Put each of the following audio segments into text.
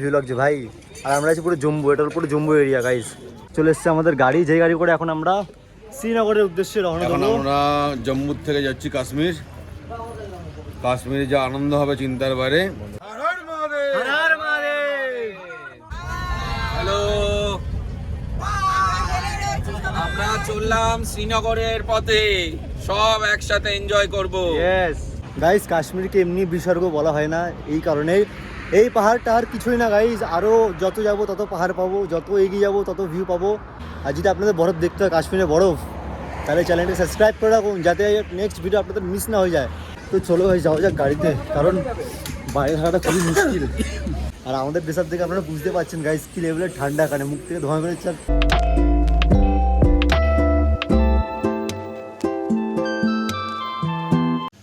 View লাগছে ভাই। আর আমরা আছি পুরো জম্মু, এটা পুরো জম্মু এরিয়া গাইস। চলে এসছে আমাদের গাড়ি, যে গাড়ি করে এখন আমরা শ্রীনগরের উদ্দেশ্যে রওনা দেবো। আমরা জম্মু থেকে যাচ্ছি কাশ্মীর। কাশ্মীরে যা আনন্দ হবে চিন্তার বাইরে। হ্যালো, আমরা চললাম শ্রীনগরের পথে, সব একসাথে এনজয় করব। ইয়েস গাইস, কাশ্মীরকে এমনি বিসর্গ বলা হয় না, এই কারণেই। এই পাহাড় টাহাড় কিছুই না গাইস, আরও যত যাব তত পাহাড় পাবো, যত এগিয়ে যাব তত ভিউ পাবো। আর যদি আপনাদের বরফ দেখতে হয়, কাশ্মীরে বরফ, তাহলে চ্যানেলটি সাবস্ক্রাইব করে রাখুন যাতে নেক্সট ভিডিও আপনাদের মিস না হয়ে যায়। তো চলো ভাই যাওয়া যাক গাড়িতে, কারণ বাইরে থাকাটা খুবই মুশকিল। আর আমাদের ড্রেসার থেকে আপনারা বুঝতে পারছেন গাইস কি লেভেলের ঠান্ডা, এখানে মুখ থেকে ধোঁয়া বেরোচ্ছে।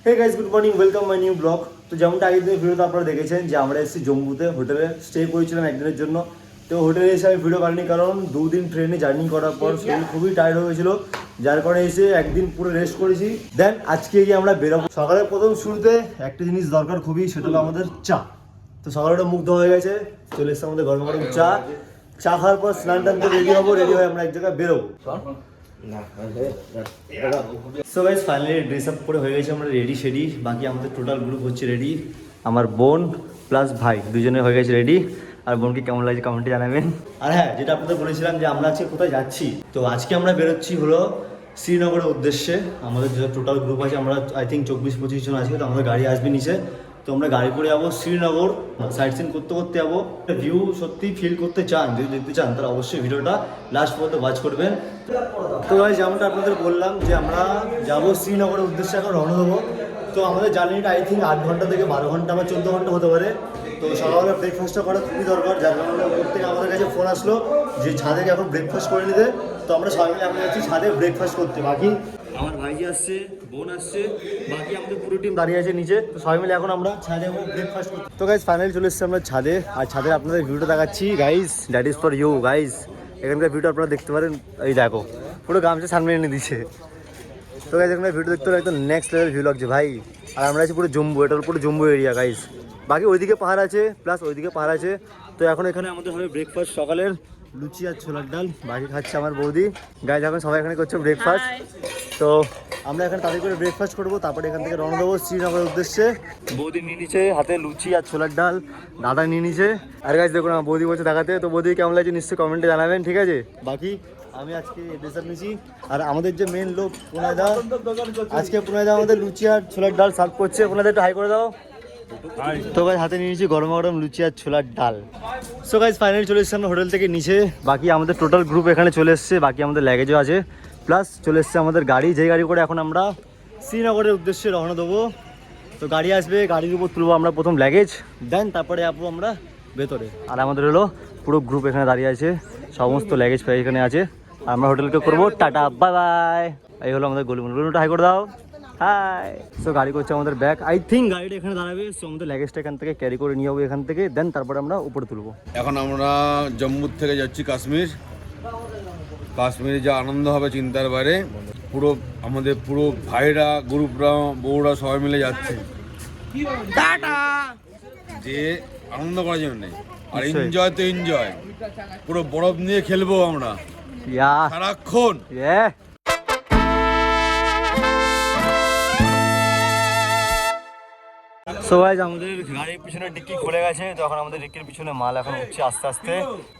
Hey guys, good morning, welcome my new blog. তো যেমনটা আগের দিনের ভিডিওতে আপনারা দেখেছেন যে আমরা এসেছি জম্মুতে, হোটেলে স্টে করেছিলাম একদিনের জন্য। তো হোটেলে এসে আমি ভিডিও বানিনি, কারণ 2 দিন ট্রেনে জার্নি করার পর শরীর খুবই টায়ার্ড হয়ে গেছিলো, যার কারণে এসে একদিন পুরো রেস্ট করেছি। দেন আজকে গিয়ে আমরা বেরোবো। সকালের প্রথম শুরুতে একটা জিনিস দরকার খুবই, সেটা হলো আমাদের চা। তো সকালে ওটা মুগ্ধ হয়ে গেছে, চলে এসছে আমাদের গরম গরম চা। চা খাওয়ার পর স্নান টান করে রেডি হবো, রেডি হয়ে আমরা এক জায়গায় বেরোবো। So guys, finally dress up করে হয়ে গেছে, আমরা রেডি শেডি। বাকি আমাদের টোটাল গ্রুপ হচ্ছে রেডি। আমার বোন প্লাস ভাই দুজনে হয়ে গেছে রেডি। আর বোনকে কেমন লাগছে কমেন্টে জানাবেন। আর হ্যাঁ, যেটা আপনাদের বলেছিলাম যে আমরা আজকে কোথায় যাচ্ছি, তো আজকে আমরা বেরোচ্ছি হলো শ্রীনগরের উদ্দেশ্যে। আমাদের যে টোটাল গ্রুপ আছে, আমরা আই থিঙ্ক 24-25 জন আছে। তো আমাদের গাড়ি আসবে নিচে, তো আমরা গাড়ি করে যাবো শ্রীনগর, সাইট সিন করতে করতে যাবো। ভিউ সত্যি ফিল করতে চান, যদি দেখতে চান তাহলে অবশ্যই ভিডিওটা লাস্ট পর্যন্ত ওয়াচ করবেন। তো ভাই যেমনটা আপনাদের বললাম যে আমরা যাবো শ্রীনগরের উদ্দেশ্যে, এখন রওনা দেবো। তো আমাদের জার্নিটা আই থিঙ্ক 8 ঘন্টা থেকে 12 ঘন্টা বা 14 ঘন্টা হতে পারে। তো সকালবেলা ব্রেকফাস্টটা করা খুবই দরকার, যার কারণে ওপর থেকে আমাদের কাছে ফোন আসলো যে ছাদে এখন ব্রেকফাস্ট করে নিতে। তো আমরা সবাই মিলে এখন যাচ্ছি ছাদে ব্রেকফাস্ট করতে। বাকি আমার ভাইজি আসছে, বোন আসছে, বাকি আমাদের পুরো টিম দাঁড়িয়ে আছে নিচে। তো সবাই মিলে এখন আমরা ছাদে ব্রেকফাস্ট করতে। তো গাইজ ফাইনালি চলে এসেছি আমরা ছাদে। আর ছাদে আপনাদের ভিউটা দেখাচ্ছি guys, that is for you guys. এখানকার ভিউটা আপনারা দেখতে পারেন, এই দেখো পুরো গামছা সামনে এনে দিচ্ছে। তো গাইজ এখানকার ভিডিও দেখতে হলে একদম নেক্সট লেভেল ভিউ লাগছে ভাই। আর আমরা আছি পুরো জম্মু, এটা পুরো জম্মু এরিয়া গাইজ। বাকি ওইদিকে পাহাড় আছে, প্লাস ওইদিকে পাহাড় আছে। তো এখন এখানে আমাদের হবে ব্রেকফাস্ট, সকালের লুচি আর ছোলার ডাল। বাকি খাচ্ছে আমার বৌদি। গাইজ এখন সবাই এখানে করছে ব্রেকফাস্ট। তো আমরা এখানে তাদের করে ব্রেকফাস্ট করবো, তারপরে এখান থেকে রওনা দেবো শ্রীনগরের উদ্দেশ্যে। বৌদি নিয়ে নিচ্ছে হাতে লুচি আর ছোলার ডাল, দাদা নিয়ে নিচ্ছে। আর গাইজ দেখুন আমার বৌদি বলছে দেখাতে। তো বৌদি কেমন লাগছে নিশ্চয়ই কমেন্টে জানাবেন, ঠিক আছে। বাকি আমি আজকে ডেজার্ট নিয়েছি। আর আমাদের যে মেন লোক পুনায়দা, আজকে পুনায়দা আমাদের লুচি আর ছোলার ডাল সার্ভ করছে। পুনায়দা একটু হাই করে দাও। তো গাইজ হাতে নিয়ে নিয়েছি গরম গরম লুচি আর ছোলার ডাল। সো গাইজ ফাইনালি চলে এসেছি আমরা হোটেল থেকে নিচে। বাকি আমাদের টোটাল গ্রুপ এখানে চলে এসছে, বাকি আমাদের ল্যাগেজও আছে, প্লাস চলে এসছে আমাদের গাড়ি, যেই গাড়ি করে এখন আমরা শ্রীনগরের উদ্দেশ্যে রওনা দেবো। তো গাড়ি আসবে, গাড়ির উপর তুলবো আমরা প্রথম ল্যাগেজ, দেন তারপরে যাবো আমরা ভেতরে। আর আমাদের হলো পুরো গ্রুপ এখানে দাঁড়িয়ে আছে, সমস্ত ল্যাগেজ প্রায় এখানে আছে। আমরা হোটেলকে করবো টাটা বাই বাই। এই হলো আমাদের গলুটা হাই করে দাও, হাই। সো গাড়ি করছে আমাদের ব্যাগ, আই থিঙ্ক গাড়িটা এখানে দাঁড়াবে। সো আমাদের ল্যাগেজটা এখান থেকে ক্যারি করে নিয়ে যাবো এখান থেকে, দেন তারপরে আমরা উপরে তুলবো। এখন আমরা জম্মু থেকে যাচ্ছি কাশ্মীর। কাশ্মীরে যা আনন্দ হবে চিন্তার বাইরে। পুরো আমাদের পুরো ভাইরা, গ্রুপরা, বউরা সবাই মিলে যাচ্ছে যে আনন্দ করার জন্য। আর এনজয় তো এনজয়, পুরো বরফ নিয়ে খেলবো আমরা সারাক্ষণ। সো গাইজ আমাদের গাড়ির পিছনে ডিক্কি খুলে গেছে। তো এখন আমাদের ডিক্কির পিছনে মাল এখন উঠছে আস্তে আস্তে।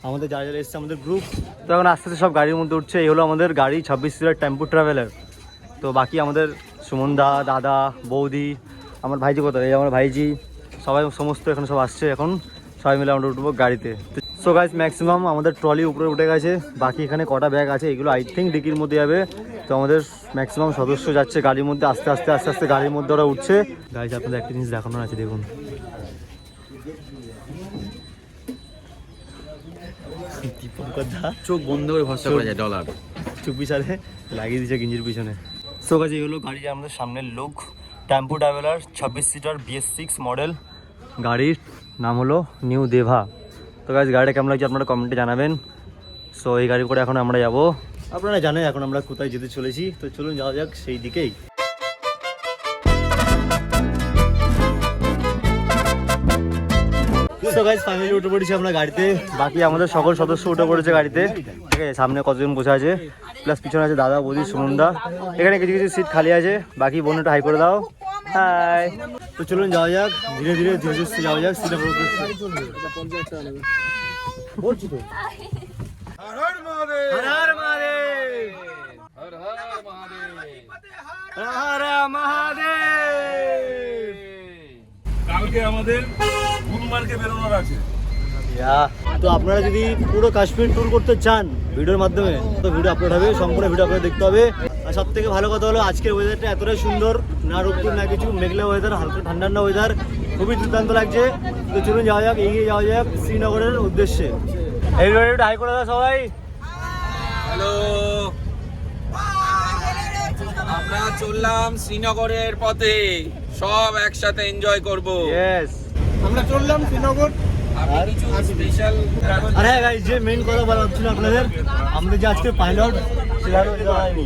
আমাদের যারা যারা এসছে আমাদের গ্রুপ, তো এখন আস্তে আস্তে সব গাড়ির মধ্যে উঠছে। এই হলো আমাদের গাড়ি 26 সিটার টেম্পো ট্রাভেলার। তো বাকি আমাদের সুমনদা, দাদা, বৌদি, আমার ভাইজি কোথায়, এই আমার ভাইজি, সবাই সমস্ত এখানে সব আসছে। এখন সবাই মিলে আমরা উঠবো গাড়িতে। সো গাইজ ম্যাক্সিমাম আমাদের ট্রলি উপরে উঠে গেছে। বাকি এখানে কটা ব্যাগ আছে, এগুলো আই থিঙ্ক ডিকির মধ্যে যাবে। তো আমাদের ম্যাক্সিমাম সদস্য যাচ্ছে গাড়ির মধ্যে, আস্তে আস্তে আস্তে আস্তে গাড়ির মধ্যে ওরা উঠছে। গাইজ আপনাদের একটা জিনিস দেখানোর আছে, দেখুন চোখ বন্ধ করে ভরসা করা যায় ডলার, চুপি সারে লাগিয়ে দিচ্ছে গিঞ্জির পিছনে। সো গাইজ এই হলো গাড়ি, আমাদের সামনের লোক tempo traveller 26 seater BS6 model. গাড়ির নাম হলো নিউ দেভা। তো গাইজ গাড়িটা কেমন লাগছে আপনারা কমেন্টে জানাবেন। সো এই গাড়ি করে এখন আমরা যাব, আপনারা জানেন এখন আমরা কোথায় যেতে চলেছি। তো চলুন যাওয়া যাক সেই দিকেই। সো গাইস ফাইনালি উঠে পড়েছি আমরা গাড়িতে, বাকি আমাদের সকল সদস্য উঠে পড়েছে গাড়িতে, ঠিক আছে। সামনে কতজন বসে আছে, প্লাস পিছনে আছে দাদা, বৌদি, সুমনদা, এখানে কিছু কিছু সিট খালি আছে, বাকি বোনটা হাই করে দাও, হাই। তো চলুন যাওয়া যাক, ধীরে ধীরে ধীরে ধীরে যাওয়া যাক সিটে বলছি তো। হর হর মহাদেব, হর হর মহাদেব, হর হর মহাদেব। হর হর মহাদেব। কালকে আমাদের গুলমার্গে বেরোনোর আছে। তো আপনারা যদি পুরো কাশ্মীর ট্যুর করতে চান ভিডিওর মাধ্যমে, তো ভিডিও আপলোড হবে, সম্পূর্ণ ভিডিও আপনাদের দেখতে হবে। আর সব থেকে ভালো কথা হলো আজকের ওয়েদারটা এতটাই সুন্দর, না রোদ্দুর না কিছু, মেঘলা ওয়েদার, হালকা ঠান্ডা ঠান্ডা ওয়েদার, খুবই দুর্দান্ত লাগছে। তো চলুন যাওয়া যাক, এগিয়ে যাওয়া যাক শ্রীনগরের উদ্দেশ্যে। এইভাবে একটু হাই করে দাও সবাই। হ্যালো, আমরা চললাম শ্রীনগরের পথে, সব একসাথে এনজয় করব। ইয়েস, আমরা চললাম শ্রীনগর। আমি কিছু স্পেশাল আরে হ্যাঁ গাইস, যে মেইন কথা বলা হচ্ছিল আপনাদের, আমাদের যে আজকে পাইলট সেটা হয়নি।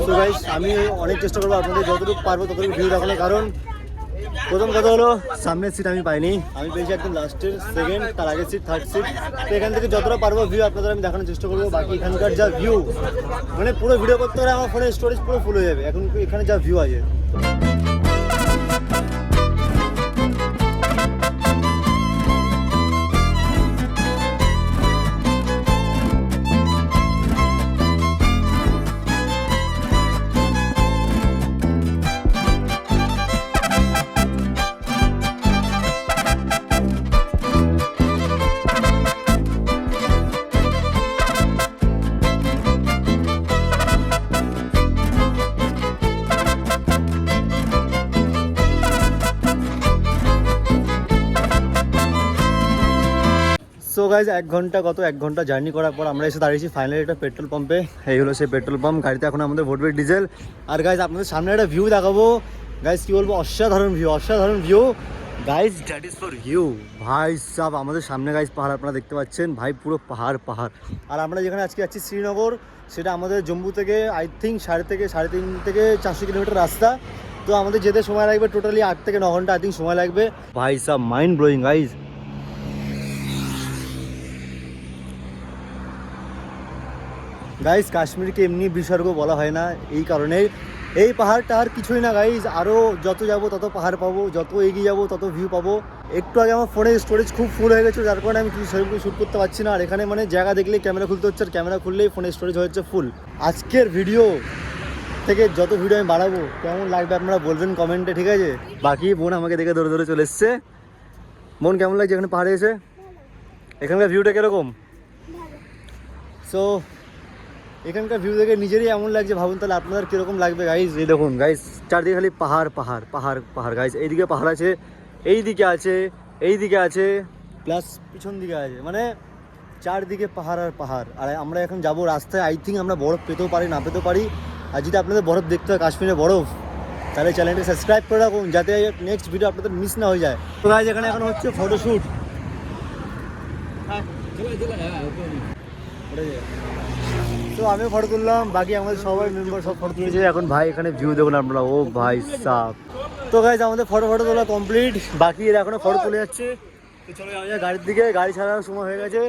তো গাইস আমি অনেক চেষ্টা করবো আপনাদের যতটুকু পারবো ততটুকু ভিউ দেখানোর, কারণ প্রথম কথা হলো সামনের সিট আমি পাইনি, আমি পেয়েছি একদম লাস্টের সেকেন্ড, তার আগের সিট, থার্ড সিট। তো এখান থেকে যতটা পারবো ভিউ আপনাদের আমি দেখানোর চেষ্টা করবো। বাকি এখানকার যা ভিউ, মানে পুরো ভিডিও করতে গেলে আমার ফোনের স্টোরেজ পুরো ফুল হয়ে যাবে, এখন এখানে যা ভিউ আছে। সো গাইজ এক ঘন্টা জার্নি করার পর আমরা এসে দাঁড়িয়েছি ফাইনালি একটা পেট্রোল পাম্পে। এই হলো সেই পেট্রোল পাম্প, গাড়িতে এখন আমাদের ভরবে ডিজেল। আর গাইজ আপনাদের সামনে একটা ভিউ দেখাবো, গাইজ কি বলবো, অসাধারণ view guys, that is for you. ভাই সাব আমাদের সামনে গাইজ পাহাড় আপনারা দেখতে পাচ্ছেন, ভাই পুরো পাহাড়। আর আমরা যেখানে আজকে যাচ্ছি শ্রীনগর, সেটা আমাদের জম্মু থেকে আই থিঙ্ক 3.5 থেকে 400 কিলোমিটার রাস্তা। তো আমাদের যেতে সময় লাগবে টোটালি 8 থেকে 9 ঘন্টা আই থিঙ্ক সময় লাগবে। ভাই sub mind blowing guys. Guys কাশ্মীরকে এমনি বিসর্গ বলা হয় না, এই কারণে এই পাহাড়টা আর কিছুই না গাইজ, আরও যত যাব তত পাহাড় পাবো, যত এগিয়ে যাব তত ভিউ পাবো। একটু আগে আমার ফোনের স্টোরেজ খুব ফুল হয়ে গেছে, যার কারণে আমি কিছু সেরকম শ্যুট করতে পারছি না। আর এখানে মানে জায়গা দেখলেই ক্যামেরা খুলতে হচ্ছে, আর ক্যামেরা খুললেই ফোনের স্টোরেজ হচ্ছে ফুল। আজকের ভিডিও থেকে যত ভিডিও আমি বাড়াবো কেমন লাগবে আপনারা বলবেন কমেন্টে, ঠিক আছে। বাকি বোন আমাকে দেখে ধরে চলে এসছে। বোন কেমন লাগছে এখানে পাহাড়ে এসে, এখানকার ভিউটা কীরকম? সো এখানকার ভিউ দেখে নিজেরই এমন লাগছে, ভাবুন তাহলে আপনাদের কীরকম লাগবে গাইজ। এই দেখুন গাইজ, চারদিকে খালি পাহাড় গাইজ। এইদিকে পাহাড় আছে, এইদিকে আছে, প্লাস পিছন দিকে আছে, মানে চারদিকে পাহাড় আর পাহাড়। আর আমরা এখন যাবো রাস্তায়, আই থিঙ্ক আমরা বরফ পেতেও পারি না পেতেও পারি। আর যদি আপনাদের বরফ দেখতে হয়, কাশ্মীরে বরফ, তাহলে চ্যানেলটি সাবস্ক্রাইব করে রাখুন যাতে নেক্সট ভিডিও আপনাদের মিস না হয়ে যায়। তো গাইজ এখানে এখন হচ্ছে ফটোশ্যুট। তো আমিও ফটো তুললাম, বাকি আমাদের সবাই মেম্বার সব ফটো তুলেছে। এখন ভাই এখানে ভিউ দেখুন আপনারা, ও ভাই সাব। তো গাইজ আমাদের ফটো তোলা কমপ্লিট, বাকি এরা এখনো ফটো তুলে যাচ্ছে। তো চলো যাওয়া যায় গাড়ির দিকে, গাড়ি ছাড়ার সময় হয়ে গেছে।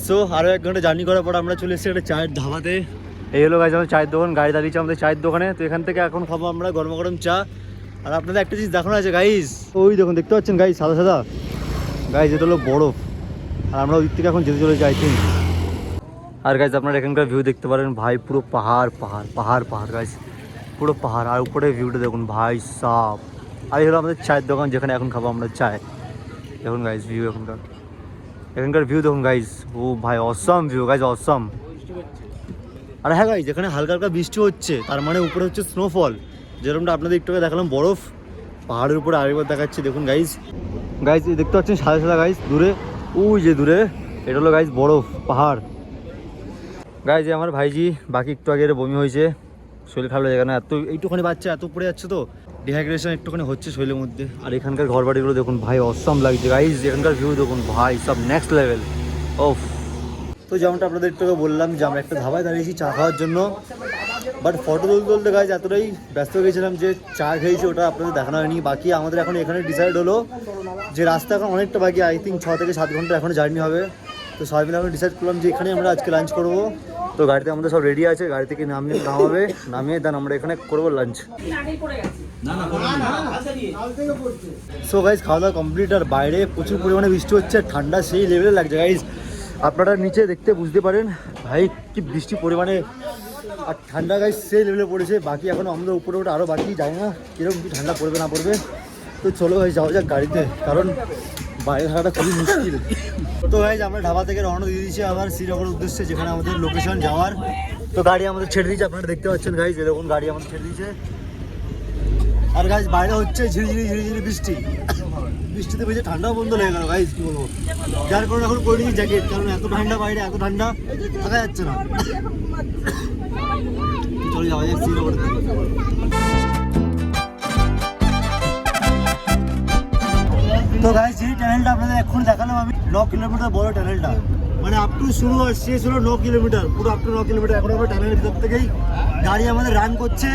সো আরও 1 ঘন্টা জার্নি করার পর আমরা চলে এসেছি একটা চায়ের ধাবাতে। এই হলো গাইজ আমাদের চায়ের দোকান, গাড়ি দাঁড়িয়েছে আমাদের চায়ের দোকানে। তো এখান থেকে এখন খাবো আমরা গরম গরম চা। আর আপনাদের একটা জিনিস দেখানো আছে গাইজ, ওই দেখুন দেখতে পাচ্ছেন গাইজ, সাদা গাইজ, এটা হলো বরফ। আর আমরা ওই দিক থেকে এখন যেতে চলেছি আই থিঙ্ক। আর গাইজ আপনারা এখানকার ভিউ দেখতে পারেন, ভাই পুরো পাহাড় গাইজ, পুরো পাহাড়। আর উপরে ভিউটা দেখুন ভাই সাব। আর এই হলো আমাদের চায়ের দোকান, যেখানে এখন খাবো আমরা চায়। দেখুন গাইজ ভিউ, এখানকার ভিউ দেখুন গাইজ, ও ভাই অসম ভিউ গাইজ, অসম। আর হ্যাঁ গাইজ এখানে হালকা বৃষ্টি হচ্ছে, তার মানে উপরে হচ্ছে স্নোফল, যেরকমটা আপনাদের একটু আগে দেখালাম বরফ। পাহাড়ের উপরে আরেকবার দেখাচ্ছি দেখুন গাইজ, দেখতে পাচ্ছেন সাদা গাইজ দূরে, ওই যে দূরে, এটা হলো গাইজ বরফ পাহাড়। গাইজ আমার ভাইজি, বাকি একটু আগে বমি হয়েছে, শরীর খারাপ লাগে না, এইটুখানি বাচ্চা এত পড়ে যাচ্ছে, তো ডিহাইড্রেশন একটুখানি হচ্ছে শরীরের মধ্যে। আর এখানকার ঘর বাড়িগুলো দেখুন ভাই অসম লাগছে গাইজ, এখানকার ভিউ দেখুন ভাই সব নেক্সট লেভেল। ওফ তো যেমনটা আপনাদের একটু আগে বললাম যে আমরা একটা ধাবায় দাঁড়িয়েছি চা খাওয়ার জন্য, বাট ফটো তুলতে গাইজ এতটাই ব্যস্ত হয়ে গেছিলাম যে চা খেয়েছি ওটা আপনাদের দেখানো হয়নি। বাকি আমাদের এখন এখানে ডিসাইড হলো যে রাস্তা এখন অনেকটা বাকি, আই থিঙ্ক 6 থেকে 7 ঘন্টা এখনও জার্নি হবে। তো সবাই মিলে এখন ডিসাইড করলাম যে এখানে আমরা আজকে লাঞ্চ করবো। তো গাড়িতে আমাদের সব রেডি আছে, গাড়ি থেকে নামাবে, নামিয়ে দেন আমরা এখানে করবো লাঞ্চ। সো গাইজ খাওয়া দাওয়া কমপ্লিট, আর বাইরে প্রচুর পরিমাণে বৃষ্টি হচ্ছে, ঠান্ডা সেই লেভেলে লাগছে গাইজ। আপনারা নিচে দেখতে বুঝতে পারেন ভাই কি বৃষ্টি পরিমাণে, আর ঠান্ডা গাইজ সেই লেভেলে পড়েছে। বাকি এখন আমাদের উপরে ওটা আরও বাকি, জানি না কীরকম কি ঠান্ডা পড়বে না পড়বে। তো চলো ভাই যাওয়া যাক গাড়িতে, কারণ বাইরে থাকাটা খুবই মুশকিল। তো গাইজ আমরা ঢাবা থেকে রওনা দিয়ে দিয়েছি আবার শ্রীনগরের উদ্দেশ্যে, যেখানে আমাদের লোকেশন যাওয়ার। তো গাড়ি আমাদের ছেড়ে দিয়েছে, আপনারা দেখতে পাচ্ছেন গাইজ, এরকম গাড়ি আমাদের ছেড়ে দিয়েছে। আর গাইজ বাইরে হচ্ছে ঝিরিঝিরি বৃষ্টি, বৃষ্টিতে বেশি ঠান্ডাও বন্ধ লেগে গেল গাইজ, কী বলবো। যার কারণে এখন করে নিয়েছি জ্যাকেট, কারণ এত ঠান্ডা বাইরে, এত ঠান্ডা থাকা যাচ্ছে না। চলে যাওয়া যাক শ্রীনগরের দিকে। তো গাইজ যে টানেলটা আপনাদের এখন দেখালাম আমি, 9 কিলোমিটার বড় টানেলটা, মানে আপ টু শুরু আর শেষ হলো 9 কিলোমিটার, পুরো আপ টু 9 কিলোমিটার। এখন আমরা টানেলের ভিতর থেকেই গাড়ি আমাদের রান করছে।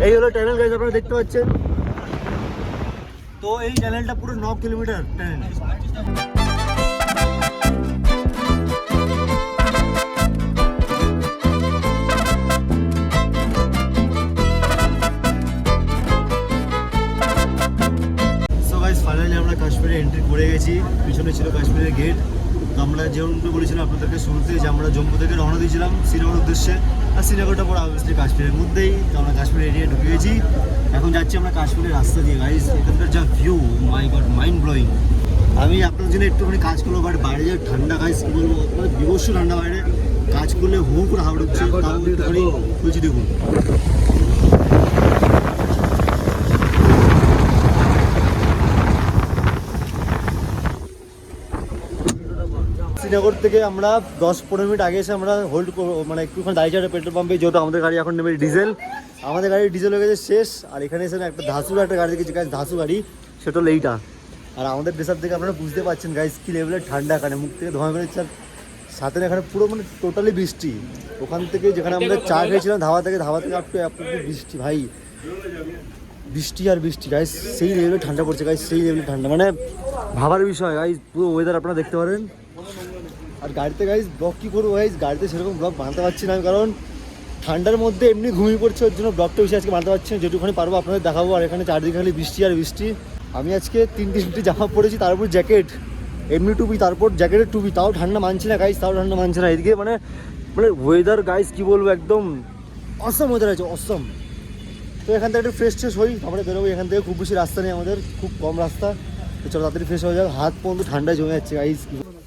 এই হলো টানেল গাইজ, আপনারা দেখতে পাচ্ছেন। তো এই টানেলটা পুরো 9 কিলোমিটার টানেল। ফাইনালি আমরা কাশ্মীরে এন্ট্রি করে গেছি, পিছনে ছিল কাশ্মীরের গেট। তো আমরা যেমনটা বলেছিলাম আপনাদেরকে শুরুতে যে আমরা জম্মু থেকে রওনা দিয়েছিলাম শ্রীনগর উদ্দেশ্যে, আর শ্রীনগরটা পরে অবভিয়াসলি কাশ্মীরের মধ্যেই। তো আমরা কাশ্মীর এরিয়ায় ঢুকে গেছি, এখন যাচ্ছি আমরা কাশ্মীরের রাস্তা দিয়ে গাইজ। এখানকার যা ভিউ, মাই গড, মাইন্ড ব্লোয়িং। আমি আপনার জন্য একটুখানি কাজ করবো, বাট বাইরে যে ঠান্ডা গাইজ কী বলবো, মানে বিভৎস ঠান্ডা বাইরে, কাজ করলে হু করে হাওড় হচ্ছে। তাও একটুখানি বলছি দেখুন। শ্রীনগর থেকে আমরা 10-15 মিনিট আগে এসে আমরা হোল্ড করবো, মানে একটুখানি দাঁড়িয়ে যাবে পেট্রোল পাম্পে, যেহেতু আমাদের গাড়ি এখন নেবে ডিজেল। আমাদের গাড়ির ডিজেল হয়ে গেছে শেষ, আর এখানে এসে একটা একটা গাড়ি দেখেছি গাইজ, ধাসু গাড়ি, সেটা হলো এইটা। আর আমাদের ড্রেস আপ থেকে আপনারা বুঝতে পারছেন গাইজ কী লেভেলের ঠান্ডা, এখানে মুখ থেকে ধোঁয়া বেরোচ্ছে, আর সাথে এখানে পুরো মানে টোটালি বৃষ্টি। ওখান থেকে যেখানে আমরা চা খেয়েছিলাম ধাবা থেকে আপটু বৃষ্টি ভাই, বৃষ্টি আর বৃষ্টি গাইজ, সেই লেভেলে ঠান্ডা পড়ছে গাইজ, সেই লেভেলে ঠান্ডা, মানে ভাবার বিষয় গাইজ। পুরো ওয়েদার আপনারা দেখতে পারেন। আর গাড়িতে গাইজ ব্লগ কী করবো গাইজ, গাড়িতে সেরকম ব্লগ বানাতে পারছি না, কারণ ঠান্ডার মধ্যে এমনি ঘুমিয়ে পড়ছে, ওর জন্য ব্লগটা বেশি আজকে বানাতে পারছি না। যেটুখানি পারবো আপনাদের দেখাবো। আর এখানে চারদিকে খালি বৃষ্টি আর বৃষ্টি। আমি আজকে 3টি জামা পরেছি, তারপর জ্যাকেট, এমনি টুপি, তারপর জ্যাকেটের টুপি, তাও ঠান্ডা মানছে না গাইজ, তাও ঠান্ডা মানছে না। এদিকে মানে ওয়েদার গাইজ কী বলবো, একদম অসম ওয়েদার আছে, অসম। তো এখান থেকে একটু ফ্রেশ হই, তারপরে বেরোবো এখান থেকে। খুব বেশি রাস্তা নেই আমাদের, খুব কম রাস্তা। তো চলো তাড়াতাড়ি ফ্রেশ হয়ে যাক, হাত পর্যন্ত ঠান্ডায় জমে যাচ্ছে গাইজ।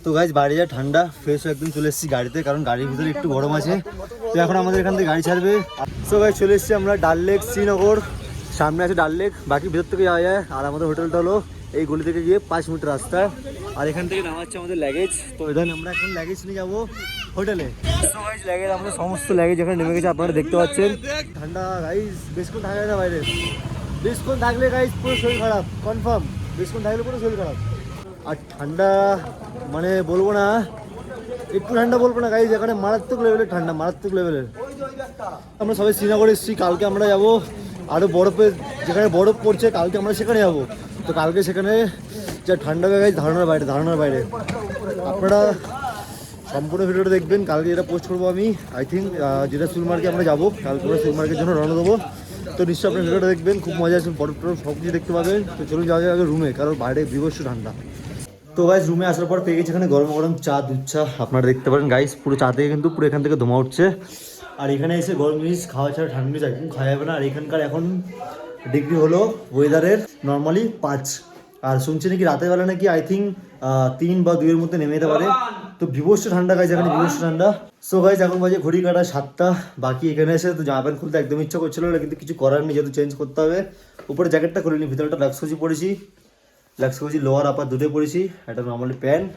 তো গাইজ বাইরে যা ঠান্ডা, ফ্রেশ হয়ে একদম চলে এসেছি গাড়িতে, কারণ গাড়ির ভিতরে একটু গরম আছে। তো এখন আমাদের এখান থেকে গাড়ি ছাড়বে। সো গাইজ চলে এসেছি আমরা ডাল লেক শ্রীনগর, সামনে আছে ডাল লেক, বাকি ভিতর থেকে যাওয়া যায়। আর আমাদের হোটেলটা হলো এই গলি থেকে গিয়ে 5 মিনিট রাস্তা। আর এখান থেকে নামাচ্ছে আমাদের লাগেজ। তো এখানে আমরা এখন লাগেজ নিয়ে যাবো হোটেলে। সো গাইজ লাগেজ, আমাদের সমস্ত লাগেজ এখানে নেমে গেছে, আপনারা দেখতে পাচ্ছেন। ঠান্ডা গাইজ, বেশক্ষণ থাকা যায় না বাইরে, বেশক্ষণ থাকলে গাইজ পুরো শরীর খারাপ, কনফার্ম। বেশক্ষণ থাকলে পুরো শরীর খারাপ। আর ঠান্ডা মানে বলবো না, একটু ঠান্ডা বলবো না গাইজ, এখানে মারাত্মক লেভেলের ঠান্ডা, মারাত্মক লেভেলের। আমরা সবাই শ্রীনগরে এসেছি, কালকে আমরা যাবো আরও বরফে, যেখানে বরফ পড়ছে, কালকে আমরা সেখানে যাবো। তো কালকে সেখানে যা ঠান্ডা হবে গাইজ, ধারণার বাইরে। আপনারা সম্পূর্ণ ভিডিওটা দেখবেন, কালকে যেটা পোস্ট করবো আমি, আই থিঙ্ক যেটা সুলমার্কে আমরা যাবো, কালকে আমরা সুলমার্কের জন্য রওনা দেবো। তো নিশ্চয়ই আপনার ভিডিওটা দেখবেন, খুব মজা আসবে, বরফ টরফ সব কিছু দেখতে পাবেন। তো চলুন যাওয়া যাবে রুমে, কারণ বাইরে বিভৎস ঠান্ডা। তো গাইজ রুমে আসার পর পেয়ে গেছি এখানে গরম চা, দুধ চা, আপনারা দেখতে পারেন গাইজ, পুরো চা থেকে কিন্তু পুরো এখান থেকে ধোঁয়া উঠছে। আর এখানে এসে গরম জিনিস খাওয়া ছাড়া ঠান্ডা জিনিস একদম খাওয়া যাবে না। আর এখানকার এখন ডিগ্রি হলো ওয়েদারের নর্মালি 5, আর শুনছি নাকি রাতের বেলা নাকি আই থিঙ্ক 3 বা 2 এর মধ্যে নেমে যেতে পারে। তো বিভৎস ঠান্ডা গাইজ, এখানে বিভৎস ঠান্ডা। সো গাইজ এখন বাজে ঘড়ি কাটা 7টা, বাকি এখানে এসে তো জামা প্যান্ট খুলতে একদম ইচ্ছা করছিল না, কিন্তু কিছু করার নেই, যেহেতু চেঞ্জ করতে হবে। উপরে জ্যাকেটটা খুলিনি, ভিতরটা লাক্সকোজি পরেছি, লাক্সকোজি লোয়ার আপার দুটোই পরেছি, একটা নর্মালি প্যান্ট।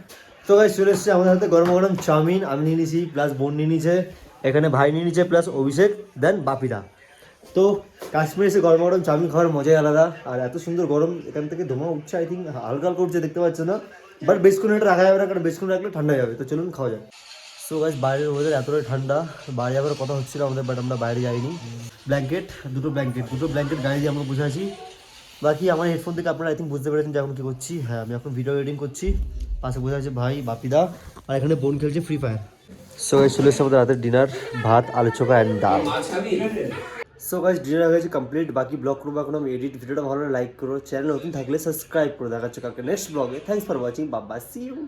তো গাইজ চলে এসেছে আমাদের হাতে গরম চাউমিন, আমি নিয়ে নিয়েছি, প্লাস বোন নিয়ে নিয়েছে, এখানে ভাই নিয়ে নিয়েছে, প্লাস অভিষেক, দেন বাপিদা। তো কাশ্মীরে এসে গরম চাউমিন খাওয়ার মজাই আলাদা। আর এত সুন্দর গরম, এখান থেকে ধোঁয়া উঠছে, আই থিঙ্ক হালকা হালকা উঠছে, দেখতে পাচ্ছ না। বাট বেশক্ষণ এটা রাখা যাবে না, কারণ বেশক্ষণ রাখলে ঠান্ডা হয়ে যাবে। তো চলুন খাওয়া যাক। সো গাইস বাইরের ওয়েদার এতটাই ঠান্ডা, বাইরে যাওয়ার কথা হচ্ছিল আমাদের, বাট আমরা বাইরে যাইনি। দুটো ব্ল্যাঙ্কেট গাড়ি দিয়ে আমরা বসে আছি। বাকি আমার হেডফোন থেকে আপনারা আই থিঙ্ক বুঝতে পেরেছেন যে এখন কী করছি। হ্যাঁ, আমি এখন ভিডিও এডিটিং করছি, পাশে বসে আছে ভাই বাপিদা, আর এখানে বোন খেলছে ফ্রি ফায়ার। সো গাইস চলে এসেছে আমাদের রাতের ডিনার, ভাত, আলু চোখা অ্যান্ড ডাল। সো গাইস ডিনার হয়ে গেছে কমপ্লিট, বাকি ব্লগ করবো এখন আমি এডিট। ভিডিওটা ভালো লাইক করো, চ্যানেল নতুন থাকলে সাবস্ক্রাইব করো। দেখা হচ্ছে কালকে নেক্সট ব্লগে। থ্যাংকস ফর ওয়াচিং, বাবা, সি ইউ।